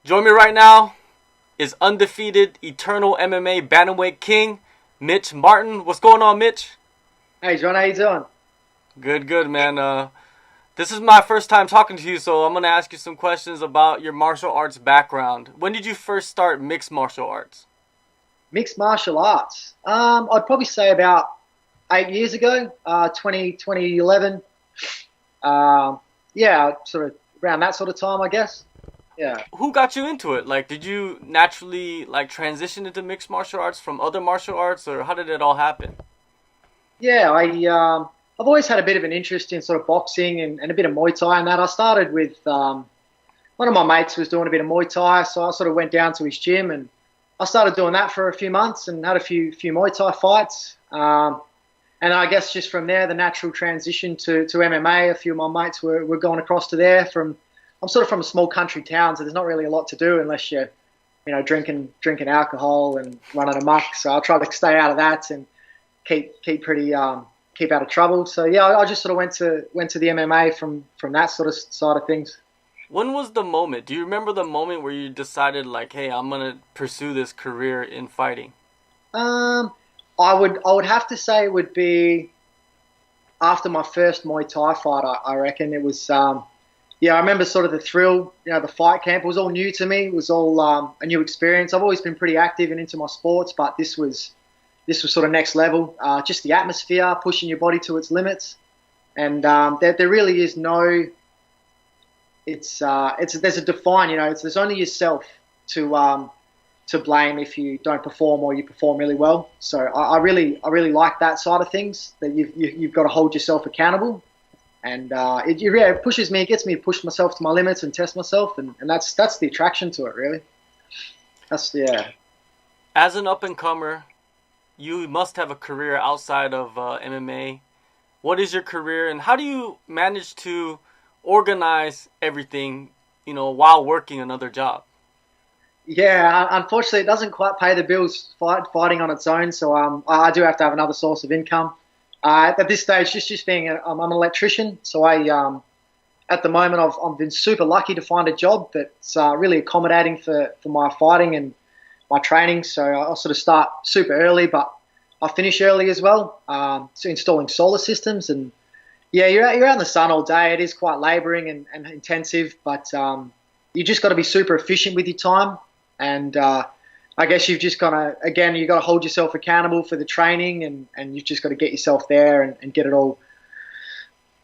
Join me right now is undefeated Eternal MMA Bantamweight King, Mitch Martin. What's going on, Mitch? Hey John, how you doing? Good, good, man. This is my first time talking to you, so I'm gonna ask you some questions about your martial arts background. When did you first start mixed martial arts? Mixed martial arts. I'd probably say about 8 years ago, 2011. Yeah, sort of around that sort of time, I guess. Yeah, Who got you into it? Like, did you naturally transition into mixed martial arts from other martial arts, or how did it all happen? yeah. I've always had a bit of an interest in sort of boxing and a bit of Muay Thai and that. I started with one of my mates was doing a bit of Muay Thai, so I sort of went down to his gym and I started doing that for a few months and had a few Muay Thai fights. And I guess just from there, the natural transition to MMA. A few of my mates were going across to there. I'm sort of from a small country town, so there's not really a lot to do unless you're, drinking alcohol and running amok. So I try to stay out of that and keep out of trouble. So yeah, I just sort of went to the MMA from that sort of side of things. When was the moment? Do you remember the moment where you decided, like, hey, I'm gonna pursue this career in fighting? Um, I would have to say it would be after my first Muay Thai fight. I reckon it was. Yeah, I remember sort of the thrill. The fight camp. It was all new to me. It was all a new experience. I've always been pretty active and into my sports, but this was sort of next level. Just the atmosphere, pushing your body to its limits, and there really is no. It's there's a define. There's only yourself to blame if you don't perform or you perform really well. So I really like that side of things, that you've got to hold yourself accountable, and it pushes me. It gets me to push myself to my limits and test myself, and that's the attraction to it, really. That's yeah. As an up and comer, you must have a career outside of MMA. What is your career, and how do you manage to organize everything, while working another job? Yeah, unfortunately, it doesn't quite pay the bills fighting on its own. So I do have to have another source of income. At this stage, just being I'm an electrician. So at the moment I've been super lucky to find a job that's really accommodating for my fighting and my training. So I sort of start super early, but I finish early as well. So installing solar systems, and yeah, you're out in the sun all day. It is quite labouring and intensive, but you just got to be super efficient with your time. And I guess you've just got to, again, you've got to hold yourself accountable for the training, and you've just got to get yourself there and get it all,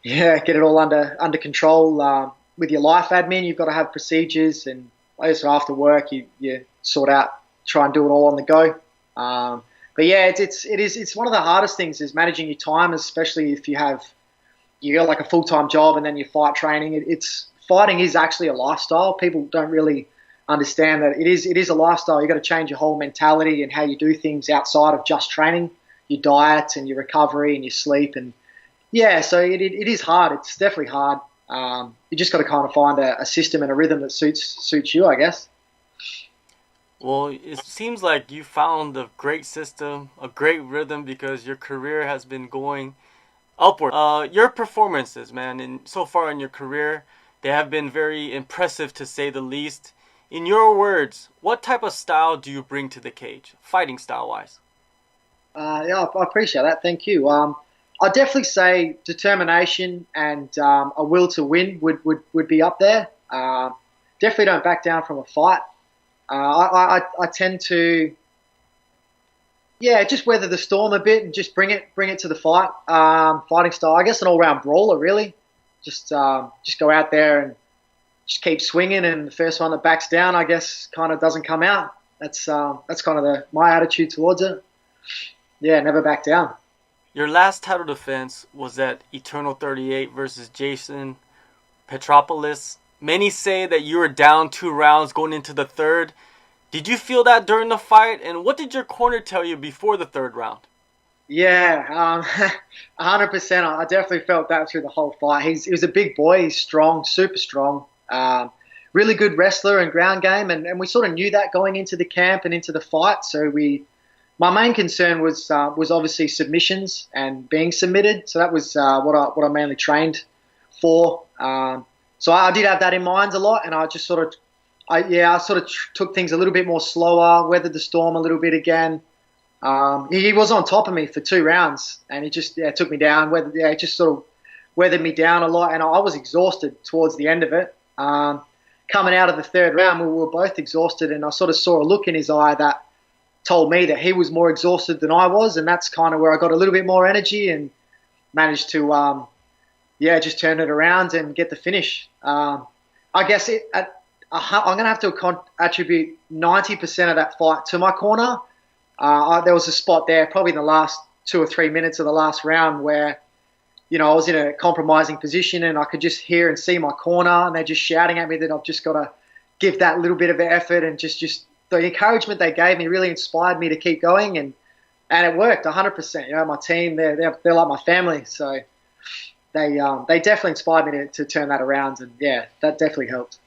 yeah, get it all under control. With your life admin, you've got to have procedures, and I guess after work, you sort out, try and do it all on the go. But yeah, it's one of the hardest things is managing your time, especially if you got like a full-time job and then you fight training. Fighting is actually a lifestyle. People don't really understand that it is a lifestyle. You got to change your whole mentality and how you do things outside of just training, your diet and your recovery and your sleep. And yeah, so it is hard. It's definitely hard. You just got to kind of find a system and a rhythm that suits you, I guess. Well, it seems like you found a great system, a great rhythm, because your career has been going upward. Your performances, man, so far in your career, they have been very impressive to say the least. In your words, what type of style do you bring to the cage, fighting style wise? Yeah, I appreciate that. Thank you. I'd definitely say determination and a will to win would be up there. Definitely don't back down from a fight. I tend to, yeah, just weather the storm a bit and just bring it to the fight. Fighting style, I guess, an all-round brawler, really. Just go out there and just keep swinging, and the first one that backs down, I guess, kind of doesn't come out. That's kind of my attitude towards it. Yeah, never back down. Your last title defense was at Eternal 38 versus Jason Petropolis. Many say that you were down 2 rounds going into the third. Did you feel that during the fight? And what did your corner tell you before the third round? Yeah, 100%. I definitely felt that through the whole fight. He was a big boy. He's strong, super strong. Really good wrestler and ground game, and we sort of knew that going into the camp and into the fight. So my main concern was obviously submissions and being submitted. So that was what I mainly trained for. So I did have that in mind a lot, and I just sort of I sort of took things a little bit more slower, weathered the storm a little bit again. He was on top of me for 2 rounds, and he just took me down. He just sort of weathered me down a lot, and I was exhausted towards the end of it. Coming out of the third round, we were both exhausted, and I sort of saw a look in his eye that told me that he was more exhausted than I was, and that's kind of where I got a little bit more energy and managed to, just turn it around and get the finish. I guess I'm going to have to attribute 90% of that fight to my corner. There was a spot there, probably in the last 2 or 3 minutes of the last round, where I was in a compromising position and I could just hear and see my corner, and they're just shouting at me that I've just got to give that little bit of effort, and just the encouragement they gave me really inspired me to keep going, and it worked 100%. My team, they're like my family, so they definitely inspired me to turn that around, and yeah, that definitely helped.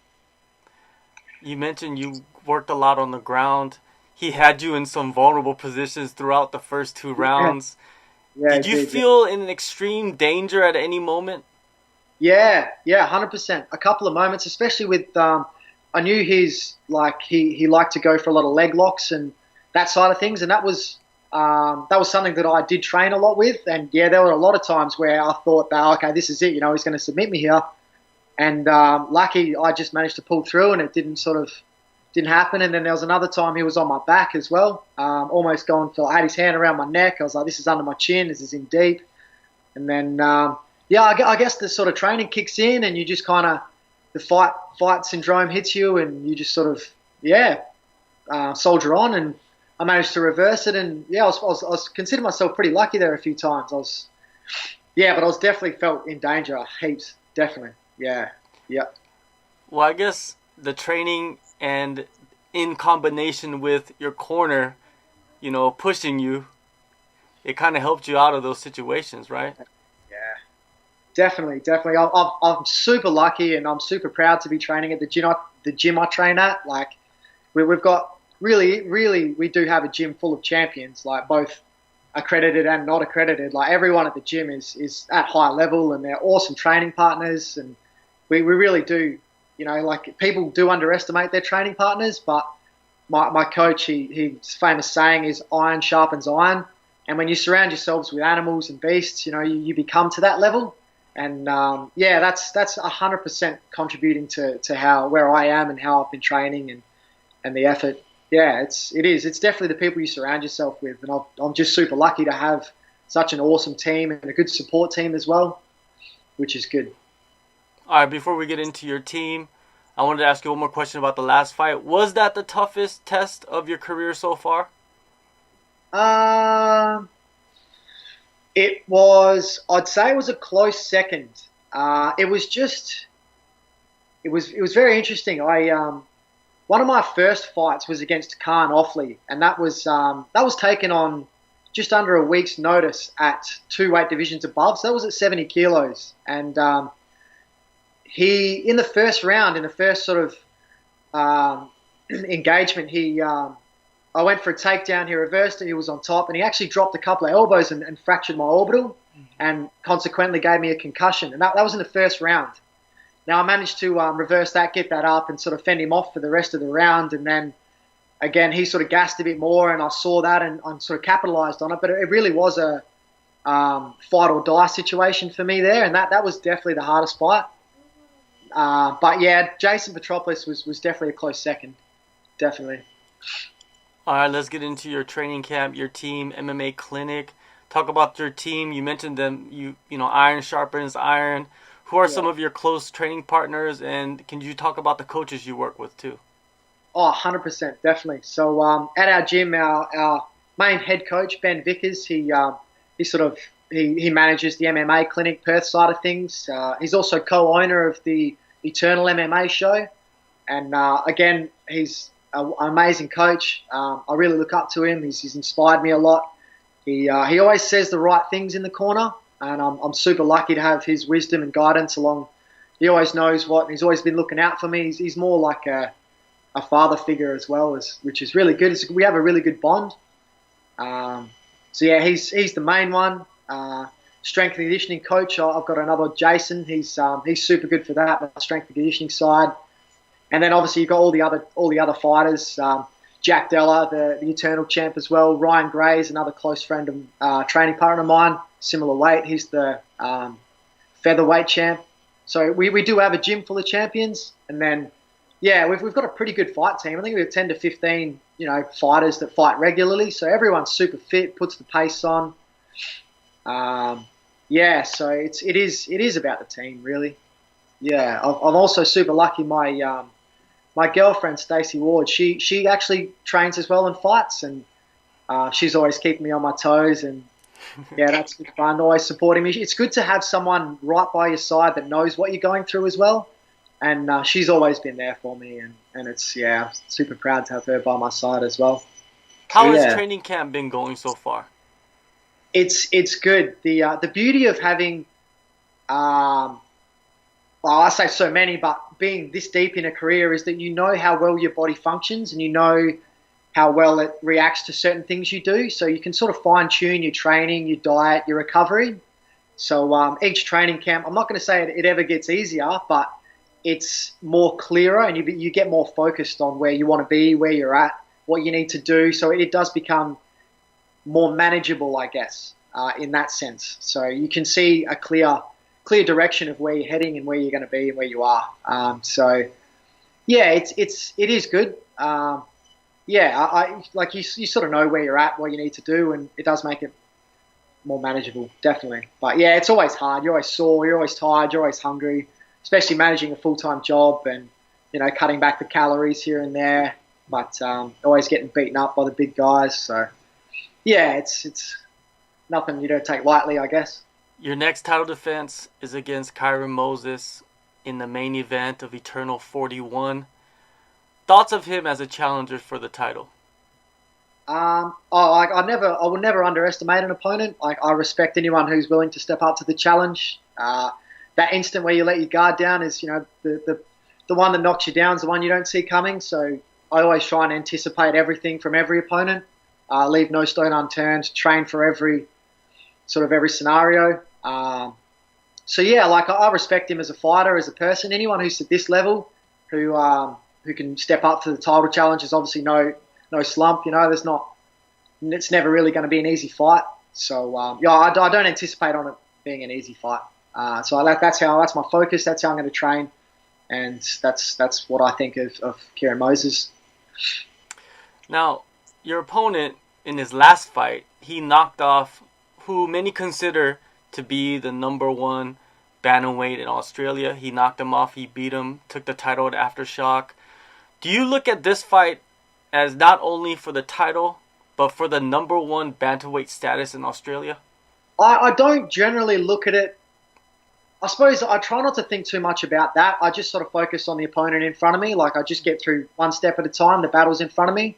You mentioned you worked a lot on the ground. He had you in some vulnerable positions throughout the first 2 rounds. Yeah, did you feel in extreme danger at any moment? Yeah, 100%. A couple of moments, especially with I knew he liked to go for a lot of leg locks and that side of things, and that was something that I did train a lot with. And yeah, there were a lot of times where I thought that, okay, this is it. He's going to submit me here. And lucky, I just managed to pull through, and it didn't happen. And then there was another time he was on my back as well, almost I had his hand around my neck. I was like, this is under my chin, this is in deep. And then, I guess the sort of training kicks in, and you just kind of, the fight syndrome hits you, and you just sort of, soldier on. And I managed to reverse it. And yeah, I was considered myself pretty lucky there a few times. But I was definitely felt in danger heaps, definitely. Yeah. Well, I guess the training and in combination with your corner, pushing you, it kind of helped you out of those situations, right? Yeah, definitely. I'm super lucky, and I'm super proud to be training at the gym I train at. Like, we've got really, we do have a gym full of champions, like both accredited and not accredited. Like, everyone at the gym is at high level, and they're awesome training partners, and we really do. Like, people do underestimate their training partners, but my coach, his famous saying is iron sharpens iron. And when you surround yourselves with animals and beasts, you become to that level. And that's 100% contributing to where I am and how I've been training and the effort. Yeah, it is. It's definitely the people you surround yourself with. And I'm just super lucky to have such an awesome team and a good support team as well, which is good. All right, before we get into your team, I wanted to ask you one more question about the last fight. Was that the toughest test of your career so far? It was. I'd say it was a close second. It was very interesting. One of my first fights was against Kairin Moses, and that was taken on just under a week's notice at 2 weight divisions above. So that was at 70 kilos, and he, in the first round, in the first sort of engagement, I went for a takedown, he reversed it, he was on top, and he actually dropped a couple of elbows and fractured my orbital, and consequently gave me a concussion. And that was in the first round. Now, I managed to reverse that, get that up, and sort of fend him off for the rest of the round. And then, again, he sort of gassed a bit more, and I saw that and sort of capitalized on it. But it really was a fight or die situation for me there, and that was definitely the hardest fight. But yeah, Jason Petropolis was definitely a close second. Definitely. All right, let's get into your training camp, your team, MMA Clinic. Talk about your team. You mentioned them. You know, iron sharpens iron. Who are some of your close training partners, and can you talk about the coaches you work with too? Oh, 100%, definitely. So at our gym, our main head coach, Ben Vickers, he manages the MMA Clinic Perth side of things. He's also co-owner of the Eternal MMA show. And again, he's an amazing coach. I really look up to him. He's inspired me a lot. He always says the right things in the corner, and I'm super lucky to have his wisdom and guidance along. He always knows he's always been looking out for me. He's more like a father figure as well, which is really good. We have a really good bond. So yeah, he's the main one. Strength and conditioning coach, I've got another Jason. He's super good for that, the strength and conditioning side. And then obviously you've got all the other fighters. Jack Della, the Eternal champ as well. Ryan Gray's another close friend and training partner of mine, similar weight. He's the featherweight champ. So we do have a gym full of champions. And then, yeah, we've got a pretty good fight team. I think we have 10 to 15, fighters that fight regularly. So everyone's super fit, puts the pace on. Yeah, so it is about the team, really. Yeah, I'm also super lucky. My girlfriend, Stacey Ward, she actually trains as well and fights, and she's always keeping me on my toes, and yeah, that's good fun, always supporting me. It's good to have someone right by your side that knows what you're going through as well, and she's always been there for me, and it's, yeah, I'm super proud to have her by my side as well. How So, has yeah, training camp been going so far? it's good. The beauty of having well, I say so many, but being this deep in a career is that you know how well your body functions and you know how well it reacts to certain things you do. So you can sort of fine tune your training, your diet, your recovery. So each training camp, I'm not going to say it ever gets easier, but it's more clearer and you get more focused on where you want to be, where you're at, what you need to do. So it does become more manageable, I guess, in that sense. So you can see a clear direction of where you're heading and where you're going to be and where you are. So yeah, it is good. Yeah, I like you sort of know where you're at, what you need to do, and it does make it more manageable, definitely. But yeah, it's always hard. You're always sore, you're always tired, you're always hungry, especially managing a full-time job and cutting back the calories here and there. But always getting beaten up by the big guys. So yeah, it's nothing you don't take lightly, I guess. Your next title defense is against Kairin Moses in the main event of Eternal 41. Thoughts of him as a challenger for the title? I will never underestimate an opponent. I respect anyone who's willing to step up to the challenge. That instant where you let your guard down is, the one that knocks you down is the one you don't see coming. So I always try and anticipate everything from every opponent. Leave no stone unturned. Train for every scenario. So yeah, I respect him as a fighter, as a person. Anyone who's at this level, who can step up to the title challenge is obviously no slump. It's never really going to be an easy fight. So yeah, I don't anticipate on it being an easy fight. So that's my focus. That's how I'm going to train, and that's what I think of Kairin Moses. Now, your opponent in his last fight, he knocked off who many consider to be the #1 bantamweight in Australia. He knocked him off, he beat him, took the title at Aftershock. Do you look at this fight as not only for the title, but for the #1 bantamweight status in Australia? I don't generally look at it. I suppose I try not to think too much about that. I just sort of focus on the opponent in front of me. I just get through one step at a time. The battle's in front of me.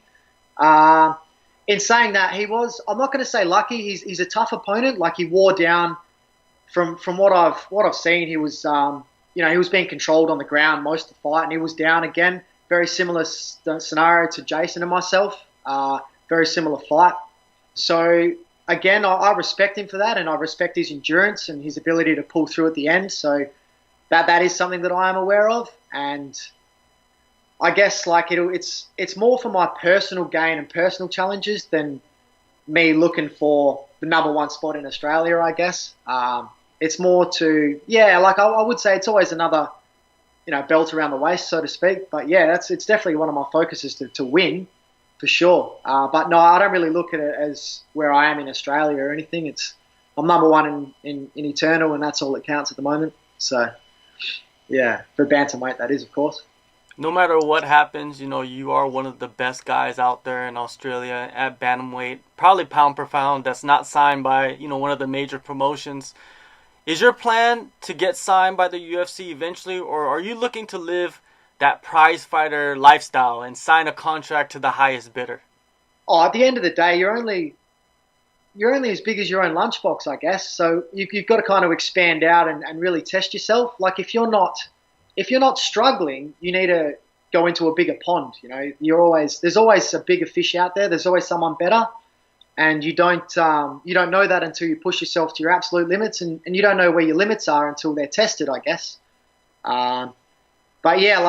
In saying that, I'm not going to say lucky. He's a tough opponent. He wore down from what I've seen. He was he was being controlled on the ground most of the fight, and he was down again. Very similar scenario to Jason and myself. Very similar fight. So again, I respect him for that, and I respect his endurance and his ability to pull through at the end. So that is something that I am aware of, and I guess it's more for my personal gain and personal challenges than me looking for the #1 spot in Australia, I guess. It's more to, yeah, I would say it's always another, belt around the waist, so to speak. But yeah, it's definitely one of my focuses to win, for sure. But no, I don't really look at it as where I am in Australia or anything. I'm #1 in Eternal, and that's all that counts at the moment. So yeah, for bantamweight, that is, of course. No matter what happens, you are one of the best guys out there in Australia at bantamweight, probably pound per pound. That's not signed by, one of the major promotions. Is your plan to get signed by the UFC eventually, or are you looking to live that prize fighter lifestyle and sign a contract to the highest bidder? Oh, at the end of the day, you're only as big as your own lunchbox, I guess. So you've got to kind of expand out and really test yourself. If you're not struggling, you need to go into a bigger pond. There's always a bigger fish out there. There's always someone better, and you don't know that until you push yourself to your absolute limits, and you don't know where your limits are until they're tested, I guess. But yeah,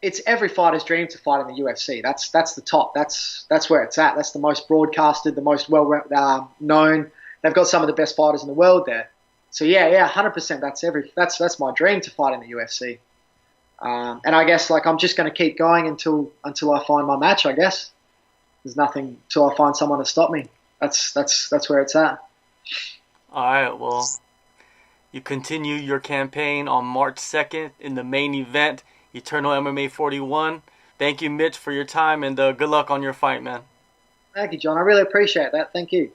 it's every fighter's dream to fight in the UFC. That's the top. That's where it's at. That's the most broadcasted, the most well known. They've got some of the best fighters in the world there. So yeah, 100%. That's my dream to fight in the UFC. And I guess like I'm just going to keep going until I find my match. I guess there's nothing till I find someone to stop me. That's where it's at. All right, well, you continue your campaign on March 2nd in the main event, Eternal MMA 41. Thank you, Mitch, for your time, and good luck on your fight, man. Thank you, John. I really appreciate that. Thank you.